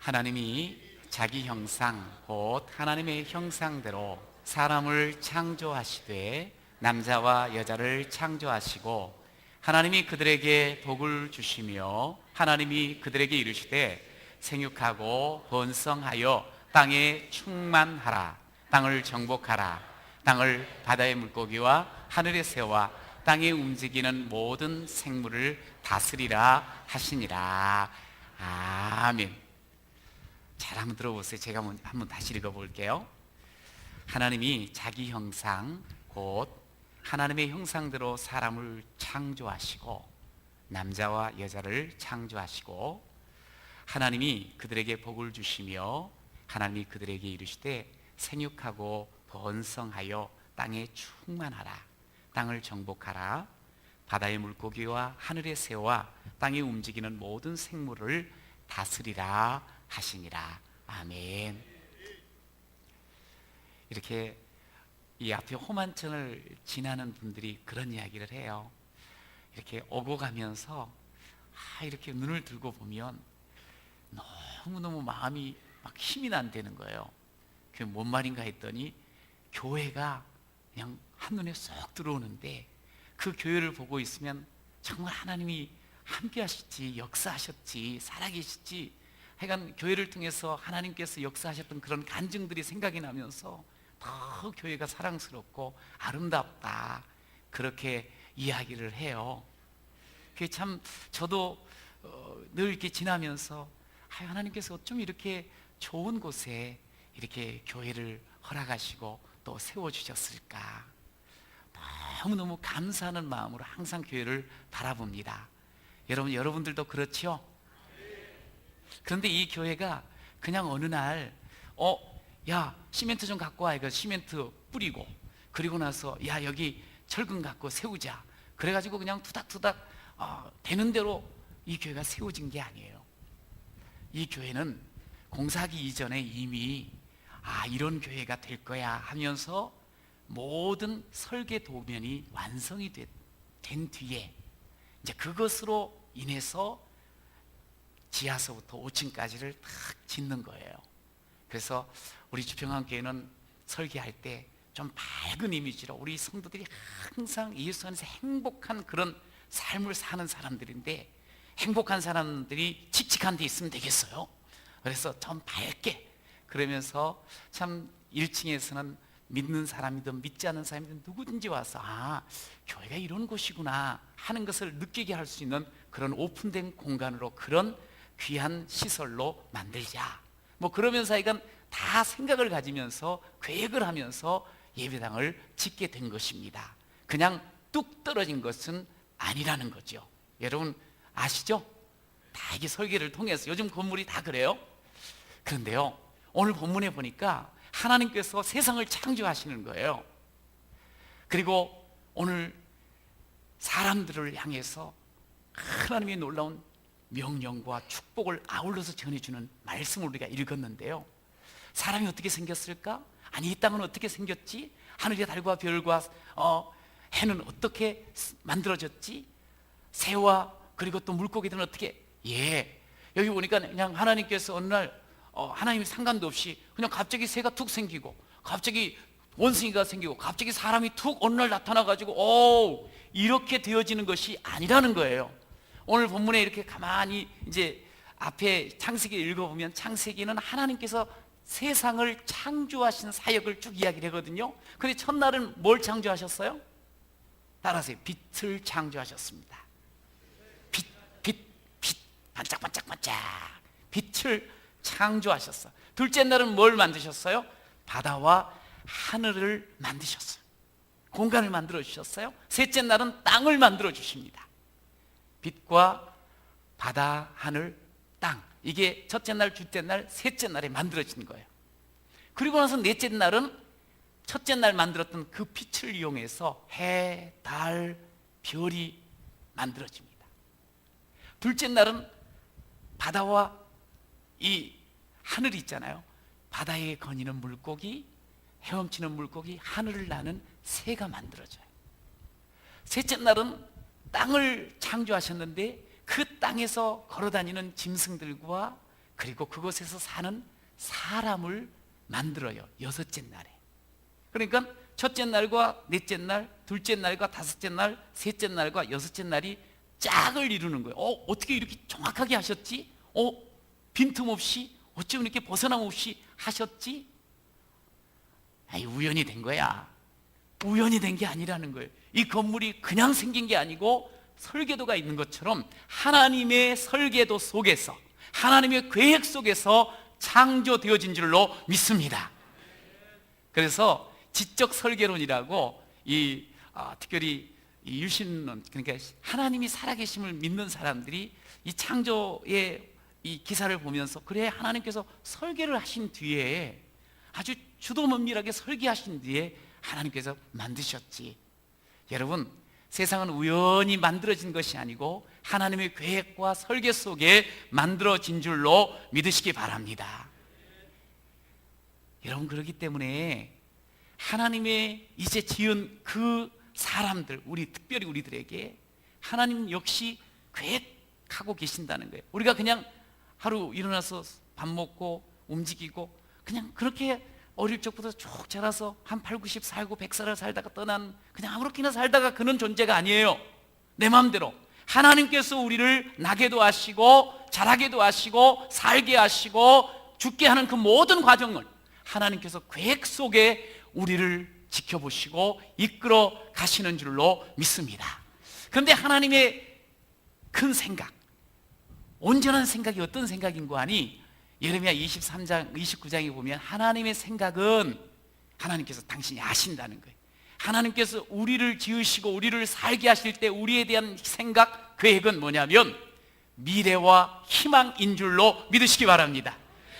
하나님이 자기 형상 곧 하나님의 형상대로 사람을 창조하시되 남자와 여자를 창조하시고 하나님이 그들에게 복을 주시며 하나님이 그들에게 이르시되 생육하고 번성하여 땅에 충만하라. 땅을 정복하라. 땅을 바다의 물고기와 하늘의 새와 땅에 움직이는 모든 생물을 다스리라 하시니라. 아멘. 잘 한번 들어보세요. 제가 한번 다시 읽어볼게요. 하나님이 자기 형상 곧 하나님의 형상대로 사람을 창조하시고 남자와 여자를 창조하시고 하나님이 그들에게 복을 주시며 하나님이 그들에게 이르시되 생육하고 번성하여 땅에 충만하라. 땅을 정복하라. 바다의 물고기와 하늘의 새와 땅에 움직이는 모든 생물을 다스리라 하시니라. 아멘. 이렇게 이 앞에 호만천을 지나는 분들이 그런 이야기를 해요. 이렇게 오고 가면서 이렇게 눈을 들고 보면 너무너무 마음이 막 힘이 난다는 거예요. 그게 뭔 말인가 했더니 교회가 그냥 한눈에 쏙 들어오는데 그 교회를 보고 있으면 정말 하나님이 함께 하시지, 역사하셨지, 살아계시지, 하여간 교회를 통해서 하나님께서 역사하셨던 그런 간증들이 생각이 나면서 더 교회가 사랑스럽고 아름답다, 그렇게 이야기를 해요. 그게 참 저도 늘 이렇게 지나면서 하나님께서 어쩜 이렇게 좋은 곳에 이렇게 교회를 허락하시고 또 세워주셨을까, 너무너무 감사하는 마음으로 항상 교회를 바라봅니다. 여러분들도 그렇죠? 그런데 이 교회가 그냥 어느 날 야 시멘트 좀 갖고 와. 이거 시멘트 뿌리고 그리고 나서 야 여기 철근 갖고 세우자. 그래가지고 그냥 투닥투닥 되는 대로 이 교회가 세워진 게 아니에요. 이 교회는 공사하기 이전에 이미 이런 교회가 될 거야 하면서 모든 설계 도면이 완성이 된 뒤에 이제 그것으로 인해서 지하서부터 5층까지를 탁 짓는 거예요. 그래서 우리 주평강교회는 설계할 때 좀 밝은 이미지로 우리 성도들이 항상 예수 안에서 행복한 그런 삶을 사는 사람들인데, 행복한 사람들이 칙칙한 데 있으면 되겠어요? 그래서 좀 밝게, 그러면서 참 1층에서는 믿는 사람이든 믿지 않는 사람이든 누구든지 와서 교회가 이런 곳이구나 하는 것을 느끼게 할 수 있는 그런 오픈된 공간으로, 그런 귀한 시설로 만들자. 그러면서 이건 다 생각을 가지면서 계획을 하면서 예배당을 짓게 된 것입니다. 그냥 뚝 떨어진 것은 아니라는 거죠. 여러분 아시죠? 다 이게 설계를 통해서, 요즘 건물이 다 그래요. 그런데요, 오늘 본문에 보니까 하나님께서 세상을 창조하시는 거예요. 그리고 오늘 사람들을 향해서 하나님의 놀라운 명령과 축복을 아울러서 전해주는 말씀을 우리가 읽었는데요, 사람이 어떻게 생겼을까? 이 땅은 어떻게 생겼지? 하늘의 달과 별과 해는 어떻게 만들어졌지? 새와 그리고 또 물고기들은 어떻게? 여기 보니까 그냥 하나님께서 어느 날 하나님이 상관도 없이 그냥 갑자기 새가 툭 생기고, 갑자기 원숭이가 생기고, 갑자기 사람이 툭 어느 날 나타나가지고 이렇게 되어지는 것이 아니라는 거예요. 오늘 본문에 이렇게 가만히 이제 앞에 창세기 읽어보면, 창세기는 하나님께서 세상을 창조하신 사역을 쭉 이야기를 하거든요. 그런데 첫날은 뭘 창조하셨어요? 따라하세요. 빛을 창조하셨습니다. 빛 반짝반짝반짝 빛을 창조하셨어. 둘째 날은 뭘 만드셨어요? 바다와 하늘을 만드셨어요. 공간을 만들어 주셨어요. 셋째 날은 땅을 만들어 주십니다. 빛과 바다, 하늘, 땅, 이게 첫째 날, 둘째 날, 셋째 날에 만들어진 거예요. 그리고 나서 넷째 날은 첫째 날 만들었던 그 빛을 이용해서 해, 달, 별이 만들어집니다. 둘째 날은 바다와 이 하늘이 있잖아요. 바다에 거니는 물고기, 헤엄치는 물고기, 하늘을 나는 새가 만들어져요. 셋째 날은 땅을 창조하셨는데 그 땅에서 걸어다니는 짐승들과 그리고 그곳에서 사는 사람을 만들어요. 여섯째 날에. 그러니까 첫째 날과 넷째 날, 둘째 날과 다섯째 날, 셋째 날과 여섯째 날이 짝을 이루는 거예요. 어떻게 이렇게 정확하게 하셨지? 빈틈없이, 어쩜 이렇게 벗어남 없이 하셨지? 아니, 우연히 된 거야. 우연히 된 게 아니라는 거예요. 이 건물이 그냥 생긴 게 아니고 설계도가 있는 것처럼 하나님의 설계도 속에서, 하나님의 계획 속에서 창조되어진 줄로 믿습니다. 그래서 지적 설계론이라고 특별히 이 유신론, 그러니까 하나님이 살아계심을 믿는 사람들이 이 창조의 이 기사를 보면서, 그래, 하나님께서 설계를 하신 뒤에, 아주 주도면밀하게 설계하신 뒤에 하나님께서 만드셨지. 여러분, 세상은 우연히 만들어진 것이 아니고 하나님의 계획과 설계 속에 만들어진 줄로 믿으시기 바랍니다. 여러분, 그렇기 때문에 하나님의 이제 지은 그 사람들, 특별히 우리들에게 하나님 역시 계획하고 계신다는 거예요. 우리가 그냥 하루 일어나서 밥 먹고 움직이고 그냥 그렇게 어릴 적부터 쭉 자라서 한 8, 90 살고 100살을 살다가 떠난, 그냥 아무렇게나 살다가 그런 존재가 아니에요. 내 마음대로 하나님께서 우리를 나게도 하시고 자라게도 하시고 살게 하시고 죽게 하는 그 모든 과정을 하나님께서 계획 속에 우리를 지켜보시고 이끌어 가시는 줄로 믿습니다. 그런데 하나님의 큰 생각, 온전한 생각이 어떤 생각인고 하니, 예레미야 23장 29장에 보면 하나님의 생각은 하나님께서 당신이 아신다는 거예요. 하나님께서 우리를 지으시고 우리를 살게 하실 때 우리에 대한 생각, 계획은 뭐냐면 미래와 희망인 줄로 믿으시기 바랍니다.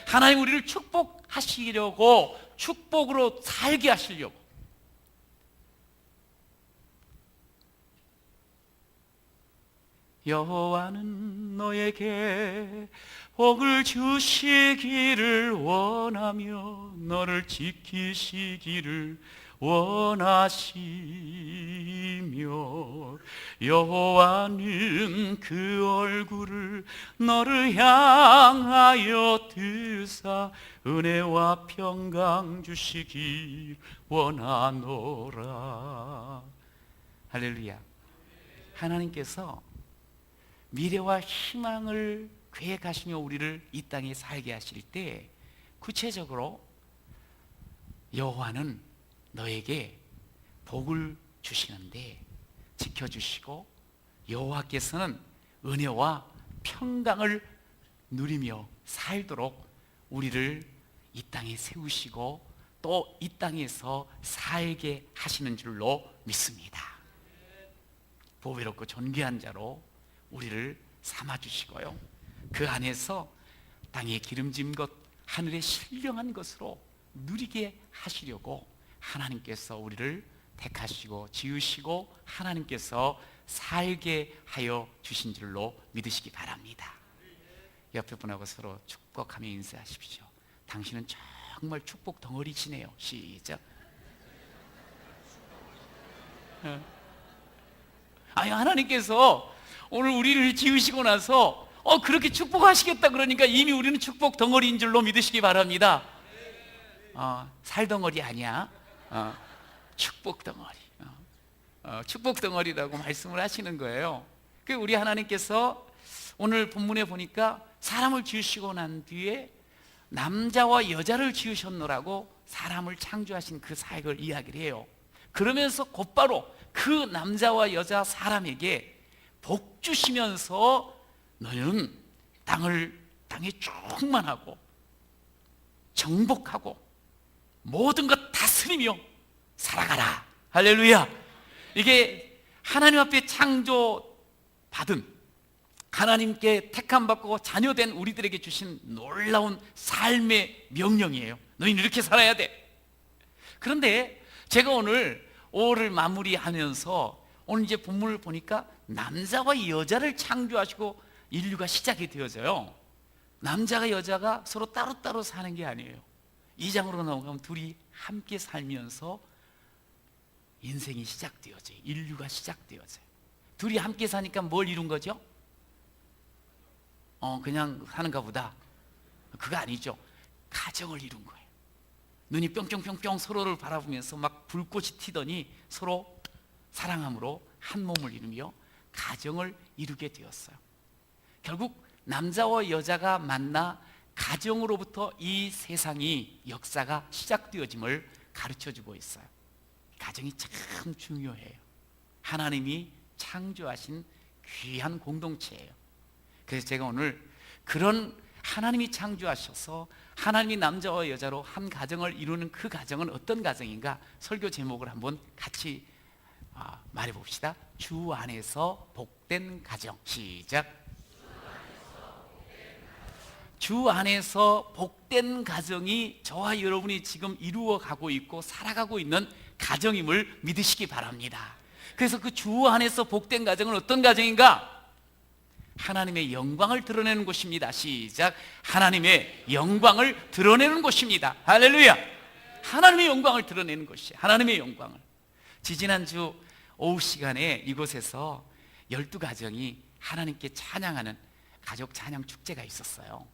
하나님 우리를 축복하시려고, 축복으로 살게 하시려고. 여호와는 너에게 복을 주시기를 원하며 너를 지키시기를 원하시며, 여호와는 그 얼굴을 너를 향하여 드사 은혜와 평강 주시길 원하노라. 할렐루야. 하나님께서 미래와 희망을 계획하시며 우리를 이 땅에 살게 하실 때, 구체적으로 여호와는 너에게 복을 주시는데 지켜주시고, 여호와께서는 은혜와 평강을 누리며 살도록 우리를 이 땅에 세우시고 또 이 땅에서 살게 하시는 줄로 믿습니다. 보배롭고 존귀한 자로 우리를 삼아주시고요, 그 안에서 땅에 기름진 것, 하늘의 신령한 것으로 누리게 하시려고 하나님께서 우리를 택하시고 지으시고 하나님께서 살게 하여 주신 줄로 믿으시기 바랍니다. 옆에 분하고 서로 축복하며 인사하십시오. 당신은 정말 축복 덩어리시네요. 시작. 아니, 하나님께서 오늘 우리를 지으시고 나서 그렇게 축복하시겠다 그러니까 이미 우리는 축복 덩어리인 줄로 믿으시기 바랍니다. 살덩어리 아니야. 축복 덩어리. 축복 덩어리라고 말씀을 하시는 거예요. 그 우리 하나님께서 오늘 본문에 보니까 사람을 지으시고 난 뒤에 남자와 여자를 지으셨노라고 사람을 창조하신 그 사역을 이야기를 해요. 그러면서 곧바로 그 남자와 여자 사람에게 복 주시면서 너는 땅에 충만하고 정복하고 모든 것 다스리며 살아가라. 할렐루야. 이게 하나님 앞에 창조받은, 하나님께 택함받고 자녀된 우리들에게 주신 놀라운 삶의 명령이에요. 너희는 이렇게 살아야 돼. 그런데 제가 오늘 5월을 마무리하면서 오늘 이제 본문을 보니까 남자와 여자를 창조하시고 인류가 시작이 되어져요. 남자가 여자가 서로 따로따로 사는 게 아니에요. 2장으로 넘어가면 둘이 함께 살면서 인생이 시작되어져요. 인류가 시작되어져요. 둘이 함께 사니까 뭘 이룬 거죠? 그냥 사는가 보다. 그거 아니죠. 가정을 이룬 거예요. 눈이 뿅뿅뿅뿅 서로를 바라보면서 막 불꽃이 튀더니 서로 사랑함으로 한 몸을 이루며 가정을 이루게 되었어요. 결국 남자와 여자가 만나 가정으로부터 이 세상이 역사가 시작되어짐을 가르쳐주고 있어요. 가정이 참 중요해요. 하나님이 창조하신 귀한 공동체예요. 그래서 제가 오늘 그런 하나님이 창조하셔서 하나님이 남자와 여자로 한 가정을 이루는 그 가정은 어떤 가정인가 설교 제목을 한번 같이 말해봅시다. 주 안에서 복된 가정. 시작. 주 안에서 복된 가정이 저와 여러분이 지금 이루어가고 있고 살아가고 있는 가정임을 믿으시기 바랍니다. 그래서 그 주 안에서 복된 가정은 어떤 가정인가? 하나님의 영광을 드러내는 곳입니다. 시작. 하나님의 영광을 드러내는 곳입니다. 할렐루야. 하나님의 영광을 드러내는 곳이에요. 하나님의 영광을. 지지난주 오후 시간에 이곳에서 12가정이 하나님께 찬양하는 가족 찬양 축제가 있었어요.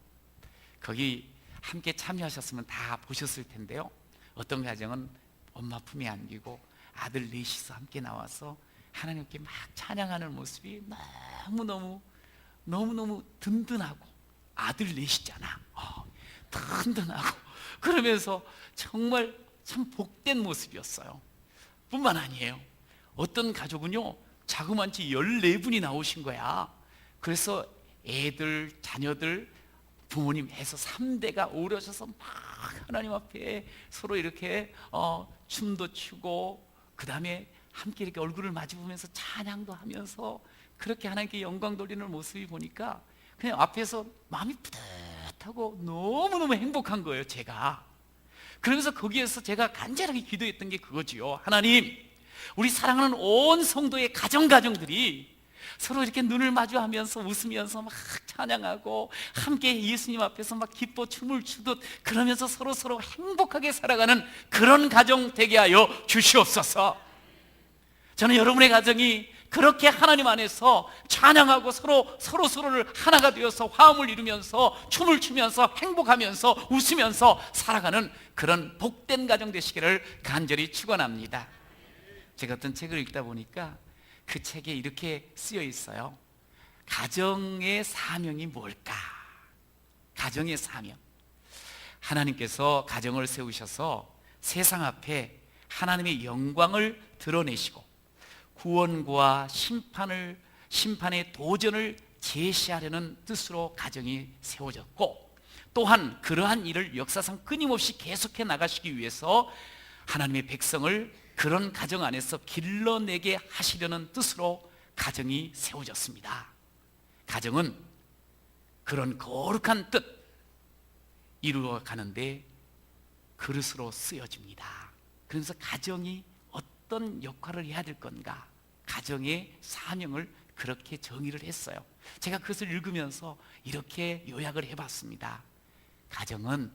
거기 함께 참여하셨으면 다 보셨을 텐데요. 어떤 가정은 엄마 품에 안기고 아들 넷이서 함께 나와서 하나님께 막 찬양하는 모습이 너무너무 든든하고, 아들 넷이잖아. 든든하고 그러면서 정말 참 복된 모습이었어요. 뿐만 아니에요. 어떤 가족은요, 자그만치 14분이 나오신 거야. 그래서 애들, 자녀들, 부모님 해서 3대가 오르셔서 막 하나님 앞에 서로 이렇게 춤도 추고, 그 다음에 함께 이렇게 얼굴을 마주보면서 찬양도 하면서 그렇게 하나님께 영광 돌리는 모습이 보니까 그냥 앞에서 마음이 뿌듯하고 너무너무 행복한 거예요, 제가. 그러면서 거기에서 제가 간절하게 기도했던 게 그거지요. 하나님, 우리 사랑하는 온 성도의 가정들이 서로 이렇게 눈을 마주하면서 웃으면서 막 찬양하고 함께 예수님 앞에서 막 기뻐 춤을 추듯 그러면서 서로 행복하게 살아가는 그런 가정 되게 하여 주시옵소서. 저는 여러분의 가정이 그렇게 하나님 안에서 찬양하고 서로를 하나가 되어서 화음을 이루면서 춤을 추면서 행복하면서 웃으면서 살아가는 그런 복된 가정 되시기를 간절히 축원합니다. 제가 어떤 책을 읽다 보니까 그 책에 이렇게 쓰여 있어요. 가정의 사명이 뭘까? 가정의 사명. 하나님께서 가정을 세우셔서 세상 앞에 하나님의 영광을 드러내시고 구원과 심판의 도전을 제시하려는 뜻으로 가정이 세워졌고, 또한 그러한 일을 역사상 끊임없이 계속해 나가시기 위해서 하나님의 백성을 그런 가정 안에서 길러내게 하시려는 뜻으로 가정이 세워졌습니다. 가정은 그런 거룩한 뜻 이루어가는데 그릇으로 쓰여집니다. 그래서 가정이 어떤 역할을 해야 될 건가, 가정의 사명을 그렇게 정의를 했어요. 제가 그것을 읽으면서 이렇게 요약을 해봤습니다. 가정은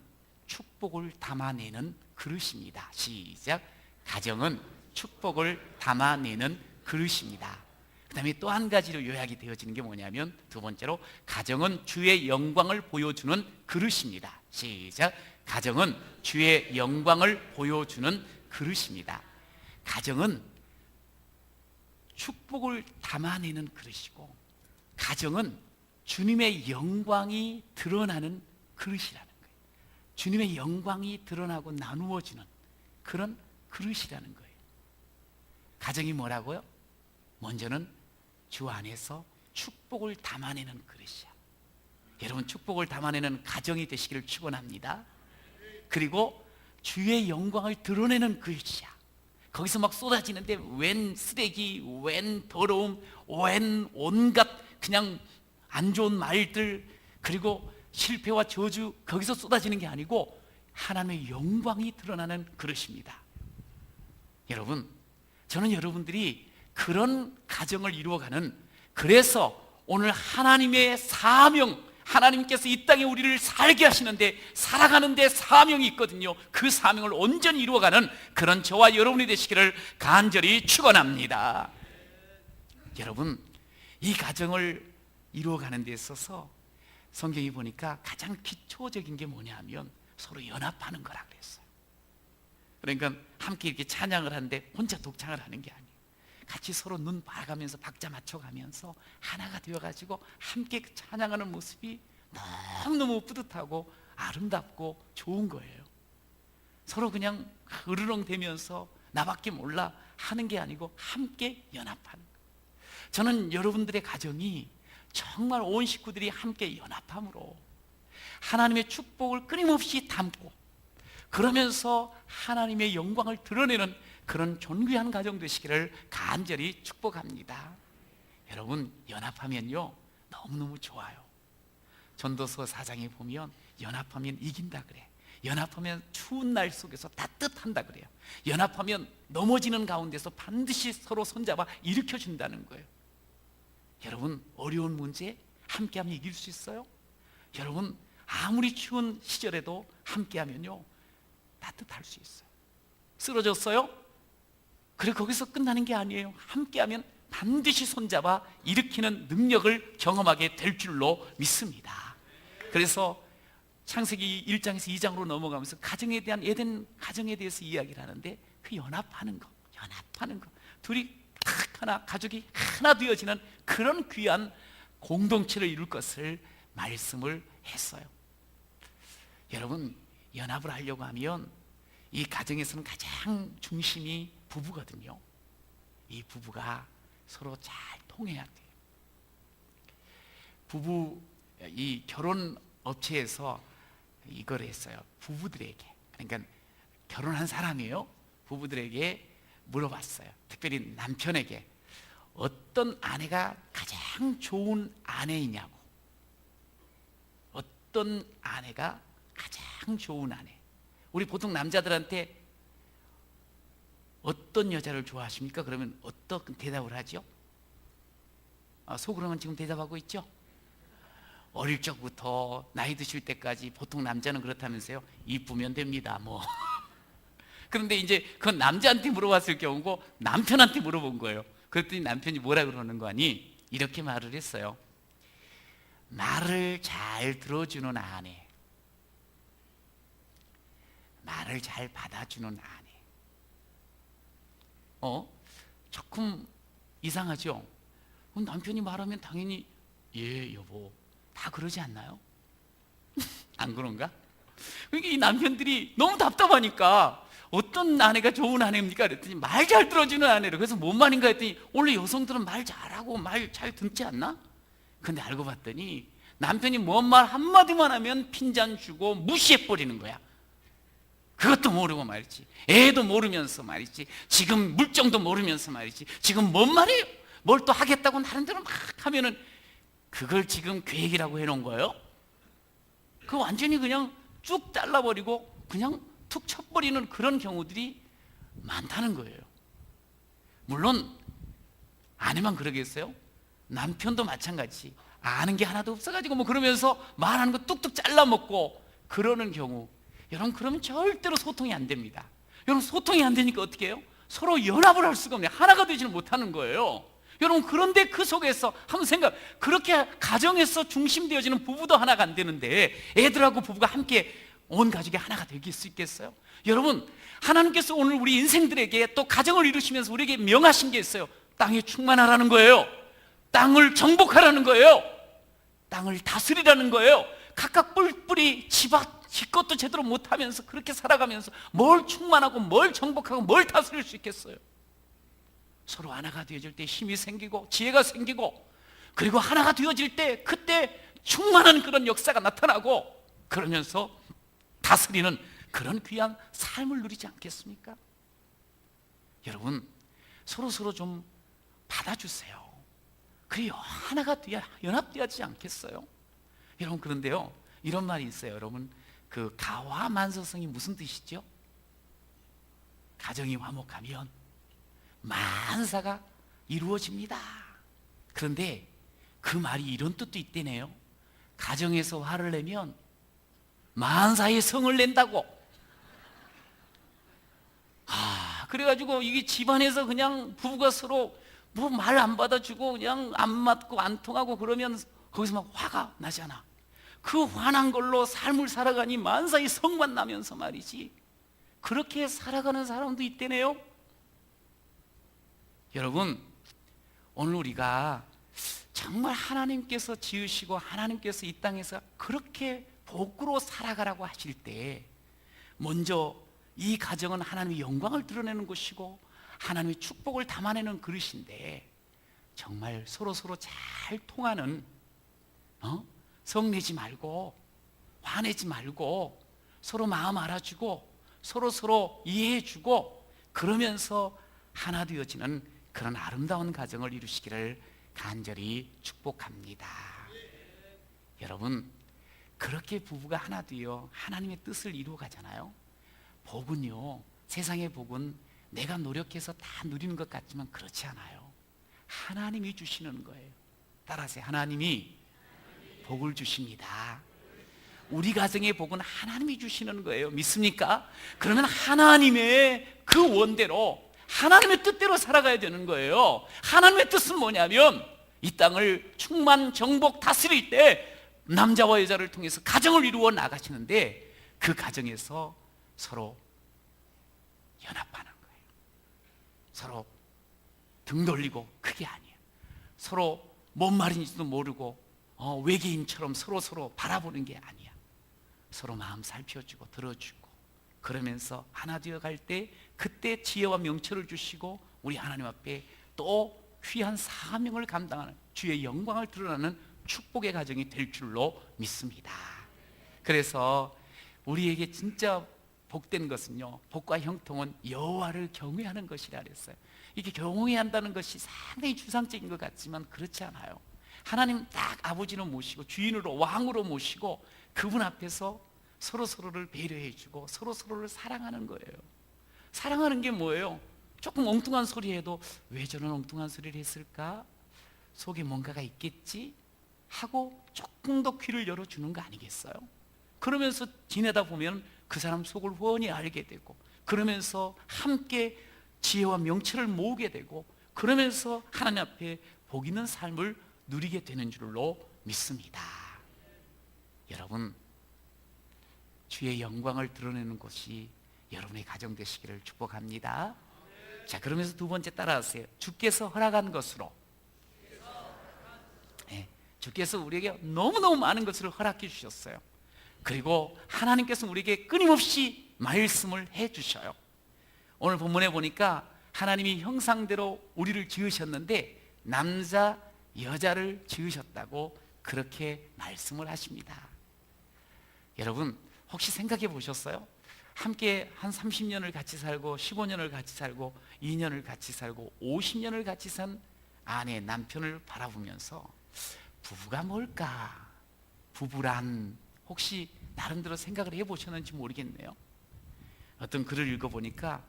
축복을 담아내는 그릇입니다. 시작. 가정은 축복을 담아내는 그릇입니다. 그 다음에 또 한 가지로 요약이 되어지는 게 뭐냐면, 두 번째로 가정은 주의 영광을 보여주는 그릇입니다. 시작. 가정은 주의 영광을 보여주는 그릇입니다. 가정은 축복을 담아내는 그릇이고, 가정은 주님의 영광이 드러나는 그릇이라는 거예요. 주님의 영광이 드러나고 나누어지는 그런 그릇이라는 거예요. 가정이 뭐라고요? 먼저는 주 안에서 축복을 담아내는 그릇이야. 여러분, 축복을 담아내는 가정이 되시기를 축원합니다. 그리고 주의 영광을 드러내는 그릇이야. 거기서 막 쏟아지는데 웬 쓰레기, 웬 더러움, 웬 온갖 그냥 안 좋은 말들, 그리고 실패와 저주, 거기서 쏟아지는 게 아니고 하나님의 영광이 드러나는 그릇입니다. 여러분, 저는 여러분들이 그런 가정을 이루어가는, 그래서 오늘 하나님의 사명, 하나님께서 이 땅에 우리를 살게 하시는데, 살아가는데 사명이 있거든요. 그 사명을 온전히 이루어가는 그런 저와 여러분이 되시기를 간절히 축원합니다. 여러분, 이 가정을 이루어가는 데 있어서 성경에 보니까 가장 기초적인 게 뭐냐 하면 서로 연합하는 거라 그랬어요. 그러니까 함께 이렇게 찬양을 하는데 혼자 독창을 하는 게 아니에요. 같이 서로 눈 봐가면서 박자 맞춰가면서 하나가 되어가지고 함께 찬양하는 모습이 너무너무 뿌듯하고 아름답고 좋은 거예요. 서로 그냥 으르렁대면서 나밖에 몰라 하는 게 아니고 함께 연합하는 거예요. 저는 여러분들의 가정이 정말 온 식구들이 함께 연합함으로 하나님의 축복을 끊임없이 담고 그러면서 하나님의 영광을 드러내는 그런 존귀한 가정 되시기를 간절히 축복합니다. 여러분, 연합하면요 너무너무 좋아요. 전도서 4장에 보면 연합하면 이긴다 그래. 연합하면 추운 날 속에서 따뜻한다 그래요. 연합하면 넘어지는 가운데서 반드시 서로 손잡아 일으켜준다는 거예요. 여러분, 어려운 문제 함께하면 이길 수 있어요? 여러분, 아무리 추운 시절에도 함께하면요 따뜻할 수 있어요. 쓰러졌어요? 그래, 거기서 끝나는 게 아니에요. 함께하면 반드시 손잡아 일으키는 능력을 경험하게 될 줄로 믿습니다. 그래서 창세기 1장에서 2장으로 넘어가면서 가정에 대한 에덴 가정에 대해서 이야기를 하는데 그 연합하는 거 둘이 딱 하나, 가족이 하나 되어지는 그런 귀한 공동체를 이룰 것을 말씀을 했어요. 여러분, 연합을 하려고 하면 이 가정에서는 가장 중심이 부부거든요. 이 부부가 서로 잘 통해야 돼요. 부부, 이 결혼 업체에서 이걸 했어요. 부부들에게, 그러니까 결혼한 사람이에요. 부부들에게 물어봤어요. 특별히 남편에게 어떤 아내가 가장 좋은 아내이냐고. 어떤 아내가 가장 좋은 아내. 우리 보통 남자들한테 어떤 여자를 좋아하십니까? 그러면 어떤 대답을 하죠? 속으로는 지금 대답하고 있죠? 어릴 적부터 나이 드실 때까지 보통 남자는 그렇다면서요. 이쁘면 됩니다 뭐. 그런데 이제 그건 남자한테 물어봤을 경우고 남편한테 물어본 거예요. 그랬더니 남편이 뭐라 그러는 거 아니? 이렇게 말을 했어요. 말을 잘 들어주는 아내, 말을 잘 받아주는 아내. 조금 이상하죠? 남편이 말하면 당연히 예 여보 다 그러지 않나요? 안 그런가? 그러니까 이 남편들이 너무 답답하니까 어떤 아내가 좋은 아내입니까? 그랬더니 말 잘 들어주는 아내를. 그래서 뭔 말인가 했더니 원래 여성들은 말 잘하고 말 잘 듣지 않나? 근데 알고 봤더니 남편이 뭔 말 한마디만 하면 핀잔 주고 무시해버리는 거야. 그것도 모르고 말이지. 애도 모르면서 말이지. 지금 물정도 모르면서 말이지. 지금 뭔 말이에요? 뭘 또 하겠다고 나름대로 막 하면은 그걸 지금 계획이라고 해놓은 거예요? 그 완전히 그냥 쭉 잘라버리고 그냥 툭 쳐버리는 그런 경우들이 많다는 거예요. 물론 아내만 그러겠어요? 남편도 마찬가지. 아는 게 하나도 없어가지고 뭐 그러면서 말하는 거 뚝뚝 잘라먹고 그러는 경우, 여러분 그러면 절대로 소통이 안 됩니다. 여러분 소통이 안 되니까 어떻게 해요? 서로 연합을 할 수가 없네요. 하나가 되지는 못하는 거예요. 여러분 그런데 그 속에서 한번 그렇게 가정에서 중심되어지는 부부도 하나가 안 되는데 애들하고 부부가 함께 온 가족이 하나가 될 수 있겠어요? 여러분, 하나님께서 오늘 우리 인생들에게 또 가정을 이루시면서 우리에게 명하신 게 있어요. 땅에 충만하라는 거예요. 땅을 정복하라는 거예요. 땅을 다스리라는 거예요. 각각 뿔뿔이 지 것도 제대로 못하면서 그렇게 살아가면서 뭘 충만하고 뭘 정복하고 뭘 다스릴 수 있겠어요? 서로 하나가 되어질 때 힘이 생기고 지혜가 생기고, 그리고 하나가 되어질 때 그때 충만한 그런 역사가 나타나고, 그러면서 다스리는 그런 귀한 삶을 누리지 않겠습니까? 여러분, 서로 좀 받아주세요. 그래요, 하나가 되어 연합되어지지 않겠어요? 여러분, 그런데요, 이런 말이 있어요. 여러분, 그 가화만서성이 무슨 뜻이죠? 가정이 화목하면 만사가 이루어집니다. 그런데 그 말이 이런 뜻도 있대네요. 가정에서 화를 내면 만사의 성을 낸다고. 그래가지고 이게 집안에서 그냥 부부가 서로 뭐 말 안 받아주고 그냥 안 맞고 안 통하고 그러면 거기서 막 화가 나잖아. 그 화난 걸로 삶을 살아가니 만사히 성만 나면서 말이지. 그렇게 살아가는 사람도 있대네요. 여러분, 오늘 우리가 정말 하나님께서 지으시고 하나님께서 이 땅에서 그렇게 복으로 살아가라고 하실 때 먼저 이 가정은 하나님의 영광을 드러내는 것이고 하나님의 축복을 담아내는 그릇인데, 정말 서로 잘 통하는, 성내지 말고 화내지 말고 서로 마음 알아주고 서로 이해해주고 그러면서 하나 되어지는 그런 아름다운 가정을 이루시기를 간절히 축복합니다. 여러분, 그렇게 부부가 하나 되어 하나님의 뜻을 이루어 가잖아요. 복은요, 세상의 복은 내가 노력해서 다 누리는 것 같지만 그렇지 않아요. 하나님이 주시는 거예요. 따라하세요. 하나님이 복을 주십니다. 우리 가정의 복은 하나님이 주시는 거예요. 믿습니까? 그러면 하나님의 그 원대로 하나님의 뜻대로 살아가야 되는 거예요. 하나님의 뜻은 뭐냐면 이 땅을 충만 정복 다스릴 때 남자와 여자를 통해서 가정을 이루어 나가시는데, 그 가정에서 서로 연합하는 거예요. 서로 등 돌리고, 그게 아니에요. 서로 뭔 말인지도 모르고 외계인처럼 서로 바라보는 게 아니야. 서로 마음 살펴주고 들어주고 그러면서 하나 되어 갈 때, 그때 지혜와 명철을 주시고 우리 하나님 앞에 또 귀한 사명을 감당하는 주의 영광을 드러나는 축복의 가정이 될 줄로 믿습니다. 그래서 우리에게 진짜 복된 것은요, 복과 형통은 여호와를 경외하는 것이라 그랬어요. 이게 경외한다는 것이 상당히 주상적인 것 같지만 그렇지 않아요. 하나님 딱 아버지로 모시고 주인으로 왕으로 모시고 그분 앞에서 서로를 배려해주고 서로를 사랑하는 거예요. 사랑하는 게 뭐예요? 조금 엉뚱한 소리 해도 왜 저런 엉뚱한 소리를 했을까? 속에 뭔가가 있겠지? 하고 조금 더 귀를 열어주는 거 아니겠어요? 그러면서 지내다 보면 그 사람 속을 훤히 알게 되고, 그러면서 함께 지혜와 명철을 모으게 되고, 그러면서 하나님 앞에 복 있는 삶을 누리게 되는 줄로 믿습니다. 여러분, 주의 영광을 드러내는 곳이 여러분의 가정 되시기를 축복합니다. 자, 그러면서 두 번째 따라하세요. 주께서 허락한 것으로. 네, 주께서 우리에게 너무너무 많은 것을 허락해 주셨어요. 그리고 하나님께서 우리에게 끊임없이 말씀을 해 주셔요. 오늘 본문에 보니까 하나님이 형상대로 우리를 지으셨는데 남자 여자를 지으셨다고 그렇게 말씀을 하십니다. 여러분, 혹시 생각해 보셨어요? 함께 한 30년을 같이 살고 15년을 같이 살고 2년을 같이 살고 50년을 같이 산 아내, 남편을 바라보면서 부부가 뭘까? 부부란 혹시 나름대로 생각을 해보셨는지 모르겠네요. 어떤 글을 읽어보니까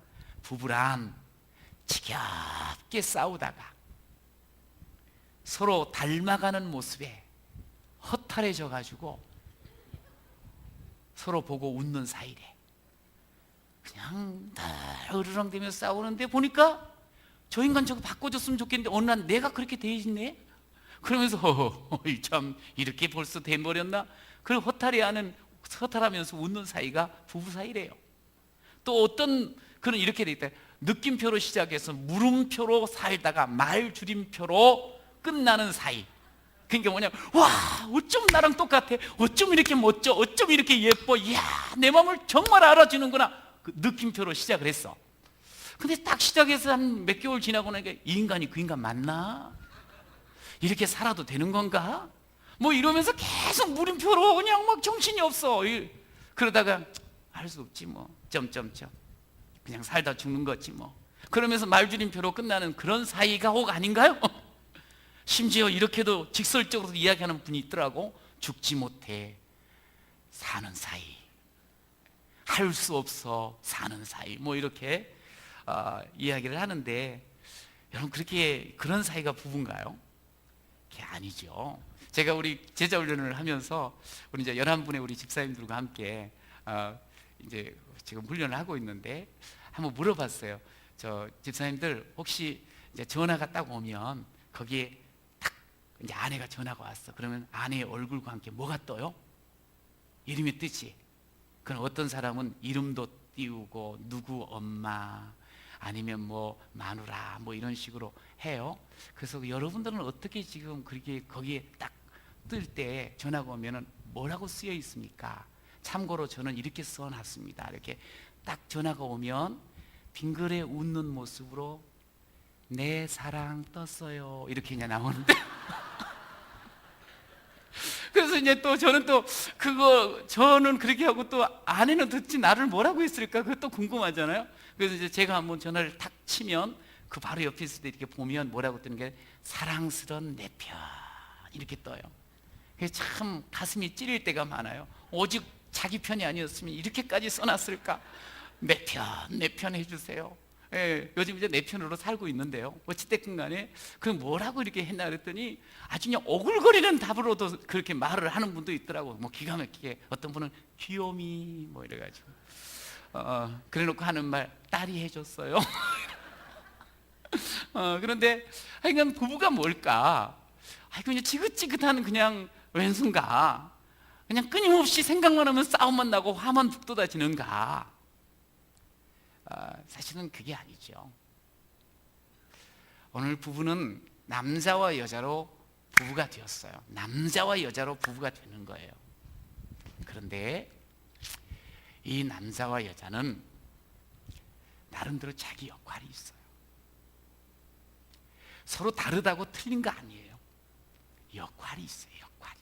부부란 지겹게 싸우다가 서로 닮아가는 모습에 허탈해져 가지고 서로 보고 웃는 사이래. 그냥 다 으르렁대며 싸우는데 보니까 저 인간 저거 바꿔줬으면 좋겠는데 어느 날 내가 그렇게 돼 있네? 그러면서 참 이렇게 벌써 돼버렸나? 그걸 허탈하면서 웃는 사이가 부부 사이래요. 또 어떤 글은 이렇게 돼 있다. 느낌표로 시작해서 물음표로 살다가 말줄임표로 끝나는 사이. 그러니까 뭐냐, 와 어쩜 나랑 똑같아, 어쩜 이렇게 멋져, 어쩜 이렇게 예뻐, 이야 내 마음을 정말 알아주는구나. 그 느낌표로 시작을 했어. 근데 딱 시작해서 한 몇 개월 지나고 나니까 이 인간이 그 인간 맞나? 이렇게 살아도 되는 건가? 뭐 이러면서 계속 물음표로 그냥 막 정신이 없어. 그러다가 할 수 없지 뭐 점점점 그냥 살다 죽는 거지 뭐. 그러면서 말줄임표로 끝나는 그런 사이가 혹 아닌가요? 심지어 이렇게도 직설적으로 이야기하는 분이 있더라고. 죽지 못해 사는 사이, 할 수 없어 사는 사이, 뭐 이렇게 이야기를 하는데, 여러분 그렇게 그런 사이가 부부인가요? 그게 아니죠. 제가 우리 제자 훈련을 하면서 우리 이제 11분의 우리 집사님들과 함께 이제 지금 훈련을 하고 있는데 한번 물어봤어요. 저 집사님들 혹시 이제 전화가 딱 오면 거기에 딱 이제 아내가 전화가 왔어. 그러면 아내의 얼굴과 함께 뭐가 떠요? 이름의 뜻이. 그럼 어떤 사람은 이름도 띄우고 누구 엄마 아니면 뭐 마누라 뭐 이런 식으로 해요. 그래서 여러분들은 어떻게 지금 그렇게 거기에 딱 뜰 때 전화가 오면은 뭐라고 쓰여 있습니까? 참고로 저는 이렇게 써놨습니다. 이렇게 딱 전화가 오면 빙그레 웃는 모습으로 내 사랑 떴어요 이렇게 그냥 나오는데 그래서 이제 또 저는 또 그거 저는 그렇게 하고 또 아내는 듣지 나를 뭐라고 했을까 그것도 궁금하잖아요. 그래서 이제 제가 한번 전화를 탁 치면 그 바로 옆에 있을 때 이렇게 보면 뭐라고 뜨는 게 사랑스런 내 편 이렇게 떠요. 그래서 참 가슴이 찌릴 때가 많아요. 오직 자기 편이 아니었으면 이렇게까지 써놨을까. 내 편 해주세요. 예, 요즘 이제 내 편으로 살고 있는데요. 어찌됐든 간에 그 뭐라고 이렇게 했나 그랬더니 아주 그냥 오글거리는 답으로도 그렇게 말을 하는 분도 있더라고. 뭐 기가 막히게 어떤 분은 귀요미 뭐 이래가지고 그래놓고 하는 말 딸이 해줬어요. 그런데 하여간 부부가 뭘까? 그냥 지긋지긋한 그냥 왼손가? 그냥 끊임없이 생각만 하면 싸움만 나고 화만 북돋아지는가? 사실은 그게 아니죠. 오늘 부부는 남자와 여자로 부부가 되었어요. 남자와 여자로 부부가 되는 거예요. 그런데 이 남자와 여자는 나름대로 자기 역할이 있어요. 서로 다르다고 틀린 거 아니에요. 역할이 있어요. 역할이.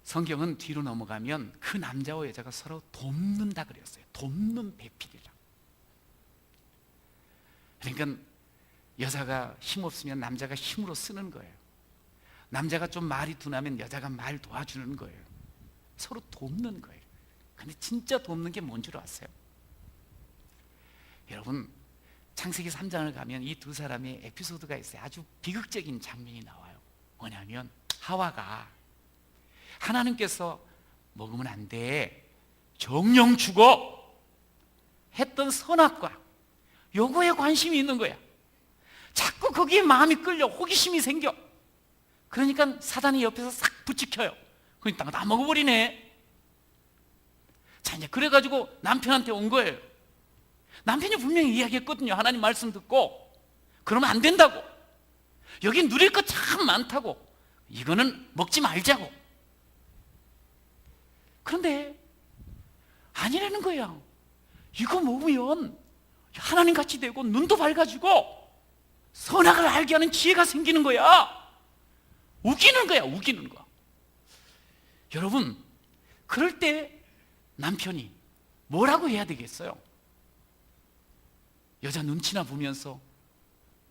성경은 뒤로 넘어가면 그 남자와 여자가 서로 돕는다 그랬어요. 돕는 배필이라. 그러니까 여자가 힘없으면 남자가 힘으로 쓰는 거예요. 남자가 좀 말이 둔하면 여자가 말 도와주는 거예요. 서로 돕는 거예요. 근데 진짜 돕는 게 뭔 줄 아세요? 여러분 창세기 3장을 가면 이 두 사람의 에피소드가 있어요. 아주 비극적인 장면이 나와요. 뭐냐면 하와가 하나님께서 먹으면 안 돼, 정령 죽어 했던 선악과 요거에 관심이 있는 거야. 자꾸 거기에 마음이 끌려 호기심이 생겨. 그러니까 사단이 옆에서 싹 부치켜요. 그러니까 다 먹어버리네. 자, 이제 그래가지고 남편한테 온 거예요. 남편이 분명히 이야기했거든요. 하나님 말씀 듣고 그러면 안 된다고, 여기 누릴 거 참 많다고, 이거는 먹지 말자고. 그런데 아니라는 거야. 이거 먹으면 하나님 같이 되고 눈도 밝아지고 선악을 알게 하는 지혜가 생기는 거야. 우기는 거야. 우기는 거. 여러분 그럴 때 남편이 뭐라고 해야 되겠어요? 여자 눈치나 보면서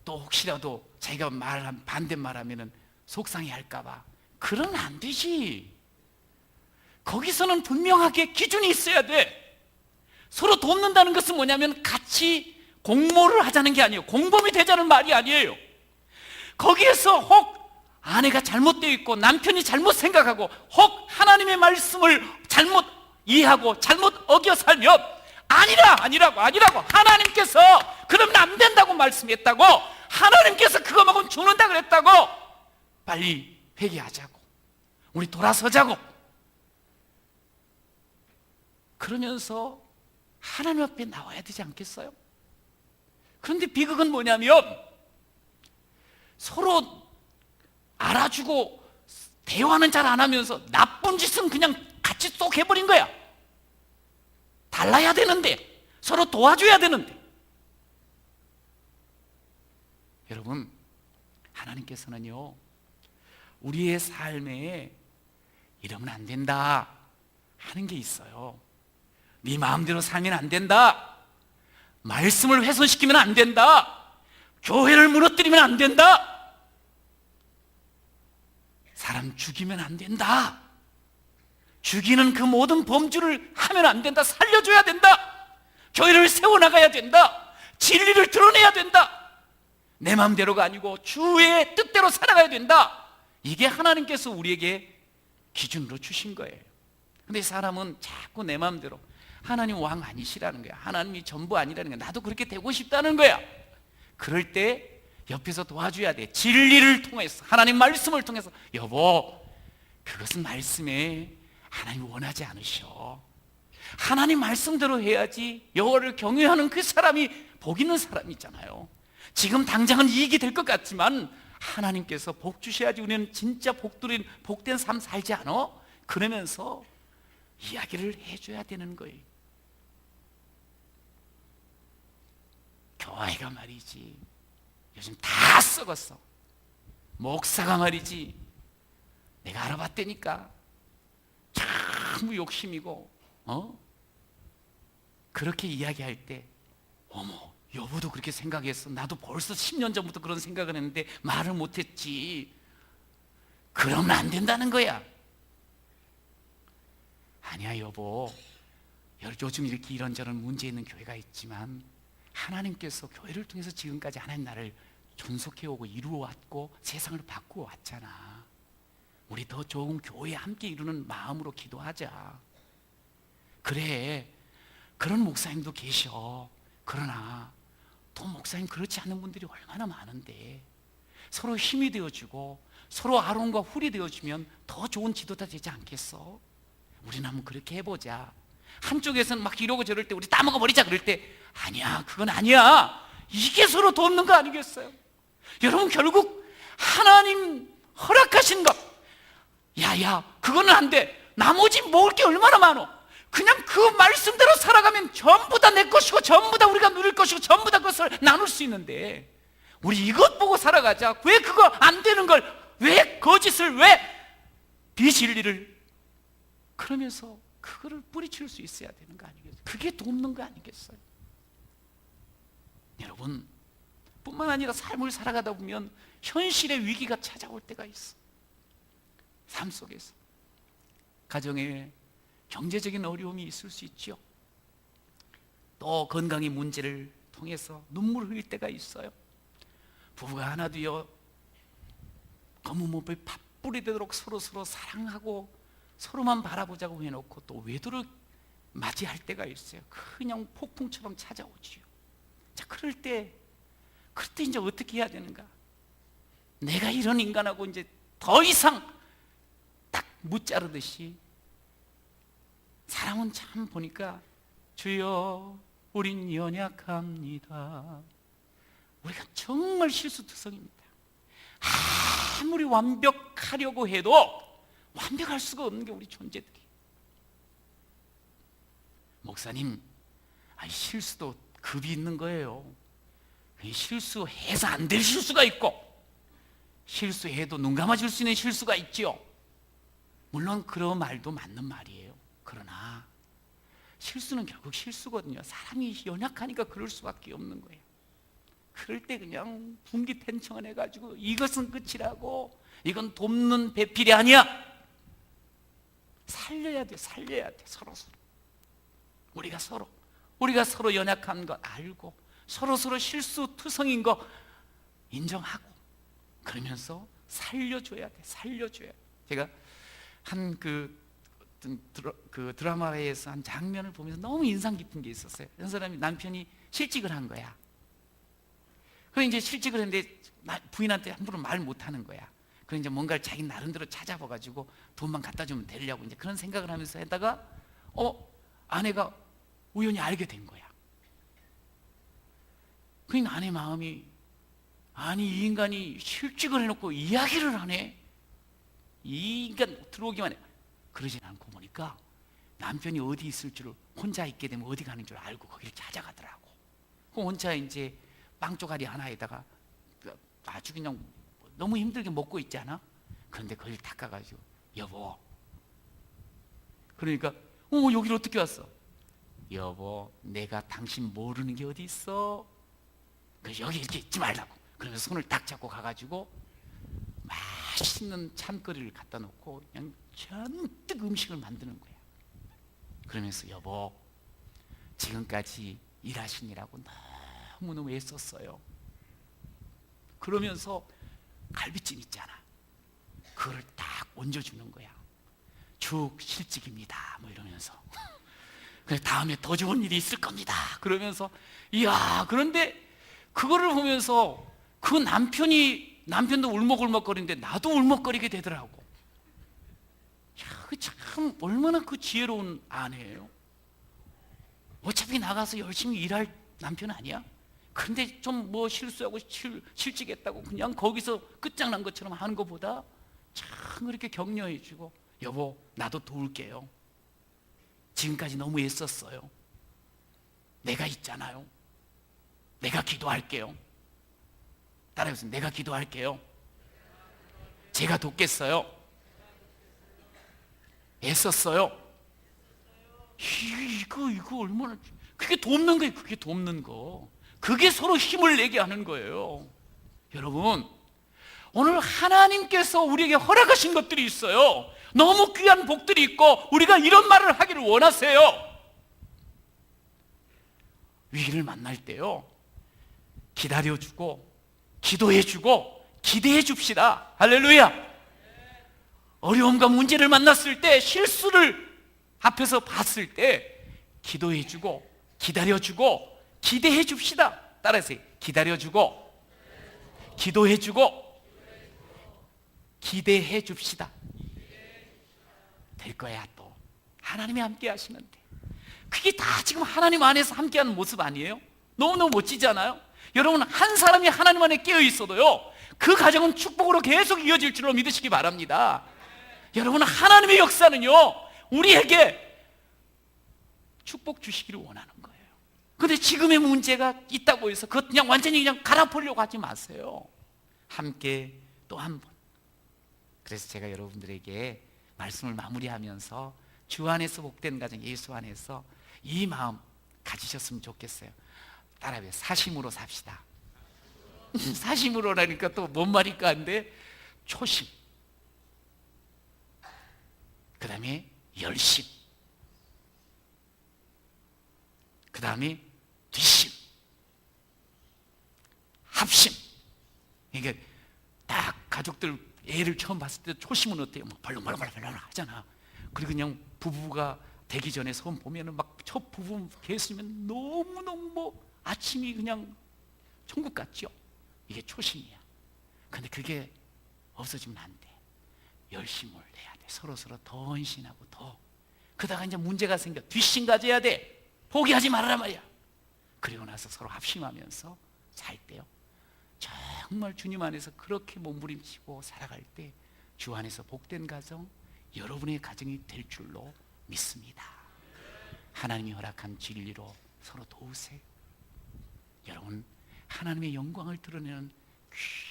또 혹시라도 자기가 반대말 하면은 속상해 할까 봐. 그러면 안 되지. 거기서는 분명하게 기준이 있어야 돼. 서로 돕는다는 것은 뭐냐면 같이 공모를 하자는 게 아니에요. 공범이 되자는 말이 아니에요. 거기에서 혹 아내가 잘못되어 있고 남편이 잘못 생각하고 혹 하나님의 말씀을 잘못 이해하고 잘못 어겨 살면 아니라고 하나님께서 그러면 안 된다고 말씀했다고, 하나님께서 그거 먹으면 죽는다 그랬다고, 빨리 회개하자고, 우리 돌아서자고. 그러면서 하나님 앞에 나와야 되지 않겠어요? 그런데 비극은 뭐냐면 서로 알아주고 대화는 잘 안 하면서 나쁜 짓은 그냥 같이 쏙 해버린 거야. 달라야 되는데, 서로 도와줘야 되는데. 여러분 하나님께서는요 우리의 삶에 이러면 안 된다 하는 게 있어요. 네 마음대로 살면 안 된다, 말씀을 훼손시키면 안 된다, 교회를 무너뜨리면 안 된다, 사람 죽이면 안 된다, 죽이는 그 모든 범주를 하면 안 된다, 살려줘야 된다, 교회를 세워나가야 된다, 진리를 드러내야 된다, 내 마음대로가 아니고 주의 뜻대로 살아가야 된다. 이게 하나님께서 우리에게 기준으로 주신 거예요. 근데 사람은 자꾸 내 마음대로, 하나님 왕 아니시라는 거야, 하나님이 전부 아니라는 거야, 나도 그렇게 되고 싶다는 거야. 그럴 때 옆에서 도와줘야 돼. 진리를 통해서, 하나님 말씀을 통해서, 여보 그것은 말씀에 하나님 원하지 않으셔. 하나님 말씀대로 해야지 여호와를 경외하는 그 사람이 복 있는 사람이잖아요. 지금 당장은 이익이 될 것 같지만 하나님께서 복 주셔야지 우리는 진짜 복된 삶 살지 않아? 그러면서 이야기를 해줘야 되는 거예요. 교회가 말이지 요즘 다 썩었어. 목사가 말이지 내가 알아봤다니까 너무 욕심이고 그렇게 이야기할 때 어머 여보도 그렇게 생각했어. 나도 벌써 10년 전부터 그런 생각을 했는데 말을 못했지. 그러면 안 된다는 거야. 아니야 여보, 요즘 이렇게 이런저런 문제 있는 교회가 있지만 하나님께서 교회를 통해서 지금까지 하나님 나를 존속해오고 이루어왔고 세상을 바꾸어 왔잖아. 우리 더 좋은 교회에 함께 이루는 마음으로 기도하자. 그래, 그런 목사님도 계셔. 그러나 또 목사님 그렇지 않은 분들이 얼마나 많은데 서로 힘이 되어주고 서로 아론과 훌이 되어주면 더 좋은 지도자 되지 않겠어? 우리는 한번 그렇게 해보자. 한쪽에서는 막 이러고 저럴 때 우리 따먹어버리자 그럴 때 아니야, 그건 아니야. 이게 서로 돕는 거 아니겠어요? 여러분, 결국 하나님 허락하신 것, 야야 그거는 안 돼. 나머지 먹을 게 얼마나 많어. 그냥 그 말씀대로 살아가면 전부 다 내 것이고 전부 다 우리가 누릴 것이고 전부 다 그것을 나눌 수 있는데 우리 이것 보고 살아가자. 왜 그거 안 되는 걸, 왜 거짓을, 왜 비진리를 그러면서 그거를 뿌리칠 수 있어야 되는 거 아니겠어요? 그게 돕는 거 아니겠어요? 여러분, 뿐만 아니라 삶을 살아가다 보면 현실의 위기가 찾아올 때가 있어. 삶 속에서 가정에 경제적인 어려움이 있을 수 있죠. 또 건강의 문제를 통해서 눈물을 흘릴 때가 있어요. 부부가 하나 되어 검은 몸에 팥불이 되도록 서로 사랑하고 서로만 바라보자고 해놓고 또 외도를 맞이할 때가 있어요. 그냥 폭풍처럼 찾아오지요. 자, 그럴 때 이제 어떻게 해야 되는가? 내가 이런 인간하고 이제 더 이상 딱 무자르듯이 사람은 참 보니까 주여 우린 연약합니다. 우리가 정말 실수투성입니다. 아무리 완벽하려고 해도 완벽할 수가 없는 게 우리 존재들이. 목사님, 실수도 급이 있는 거예요. 실수해서 안 될 실수가 있고 실수해도 눈 감아줄 수 있는 실수가 있죠. 물론 그런 말도 맞는 말이에요. 그러나 실수는 결국 실수거든요. 사람이 연약하니까 그럴 수밖에 없는 거예요. 그럴 때 그냥 분기탱청을 해가지고 이것은 끝이라고, 이건 돕는 배필이 아니야. 살려야 돼. 서로. 우리가 서로 연약한 거 알고 서로 실수투성인 거 인정하고 그러면서 살려줘야 돼. 제가 한 그 드라마에서 한 장면을 보면서 너무 인상 깊은 게 있었어요. 그 사람이 남편이 실직을 한 거야. 그래서 이제 실직을 했는데 부인한테 함부로 말 못하는 거야. 그래서 이제 뭔가를 자기 나름대로 찾아봐가지고 돈만 갖다 주면 되려고 이제 그런 생각을 하면서 했다가 아내가 우연히 알게 된 거야. 그러니까 아내 마음이, 아니 이 인간이 실직을 해놓고 이야기를 하네. 이 인간 들어오기만 해. 그러진 않고 보니까 남편이 어디 있을 줄을, 혼자 있게 되면 어디 가는 줄 알고 거기를 찾아가더라고. 그 혼자 이제 빵 조가리 하나에다가 아주 그냥 너무 힘들게 먹고 있잖아. 그런데 거기를 닦아가지고 여보, 그러니까 여기를 어떻게 왔어? 여보, 내가 당신 모르는 게 어디 있어? 그래서 여기 이렇게 있지 말라고. 그러면서 손을 딱 잡고 가가지고 맛있는 참거리를 갖다 놓고 그냥 잔뜩 음식을 만드는 거야. 그러면서 여보, 지금까지 일하시느라고 너무너무 애썼어요. 그러면서 갈비찜 있잖아, 그걸 딱 얹어주는 거야. 죽 실직입니다 뭐 이러면서 그래 다음에 더 좋은 일이 있을 겁니다 그러면서. 이야, 그런데 그거를 보면서 그 남편도 울먹울먹거리는데 나도 울먹거리게 되더라고. 야, 참 얼마나 그 지혜로운 아내예요. 어차피 나가서 열심히 일할 남편 아니야? 그런데 좀 뭐 실수하고 실직했다고 그냥 거기서 끝장난 것처럼 하는 것보다 참 그렇게 격려해주고, 여보 나도 도울게요. 지금까지 너무 애썼어요. 내가 있잖아요. 내가 기도할게요. 따라해보세요. 내가 기도할게요. 제가 돕겠어요. 애썼어요. 이거 얼마나, 그게 돕는 거예요. 그게 돕는 거. 그게 서로 힘을 내게 하는 거예요. 여러분, 오늘 하나님께서 우리에게 허락하신 것들이 있어요. 너무 귀한 복들이 있고 우리가 이런 말을 하기를 원하세요. 위기를 만날 때요, 기다려주고 기도해주고 기대해 줍시다. 할렐루야. 어려움과 문제를 만났을 때, 실수를 앞에서 봤을 때 기도해주고 기다려주고 기대해 줍시다. 따라하세요. 기다려주고 기도해주고 기대해 줍시다. 될 거야. 또 하나님이 함께 하시는데, 그게 다 지금 하나님 안에서 함께하는 모습 아니에요? 너무너무 멋지잖아요. 여러분, 한 사람이 하나님 안에 깨어 있어도요, 그 가정은 축복으로 계속 이어질 줄로 믿으시기 바랍니다. 여러분, 하나님의 역사는요, 우리에게 축복 주시기를 원하는 거예요. 그런데 지금의 문제가 있다고 해서 그것 그냥 완전히 그냥 갈아버리려고 하지 마세요. 함께 또 한 번. 그래서 제가 여러분들에게 말씀을 마무리하면서 주 안에서 복된 가정, 예수 안에서 이 마음 가지셨으면 좋겠어요. 따라해요. 사심으로 삽시다. 사심으로라니까 또 뭔 말일까 한데, 초심, 그 다음에 열심, 그 다음에 뒷심, 합심. 그러니까 딱 가족들 애를 처음 봤을 때 초심은 어때요? 막 벌렁벌렁벌렁 하잖아. 그리고 그냥 부부가 되기 전에 처음 보면은 막 첫 부부 계시면 너무너무 뭐 아침이 그냥 천국 같죠? 이게 초심이야. 근데 그게 없어지면 안 돼. 열심을 해야 돼. 서로서로 더 헌신하고 더. 그러다가 이제 문제가 생겨. 뒷심 가져야 돼. 포기하지 말아라 말이야. 그리고 나서 서로 합심하면서 살 때요, 정말 주님 안에서 그렇게 몸부림치고 살아갈 때 주 안에서 복된 가정, 여러분의 가정이 될 줄로 믿습니다. 하나님이 허락한 진리로 서로 도우세요. 여러분, 하나님의 영광을 드러내는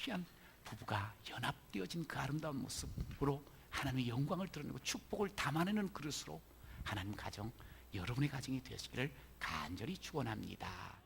귀한 부부가 연합되어진 그 아름다운 모습으로 하나님의 영광을 드러내고 축복을 담아내는 그릇으로 하나님 가정, 여러분의 가정이 되시기를 간절히 축원합니다.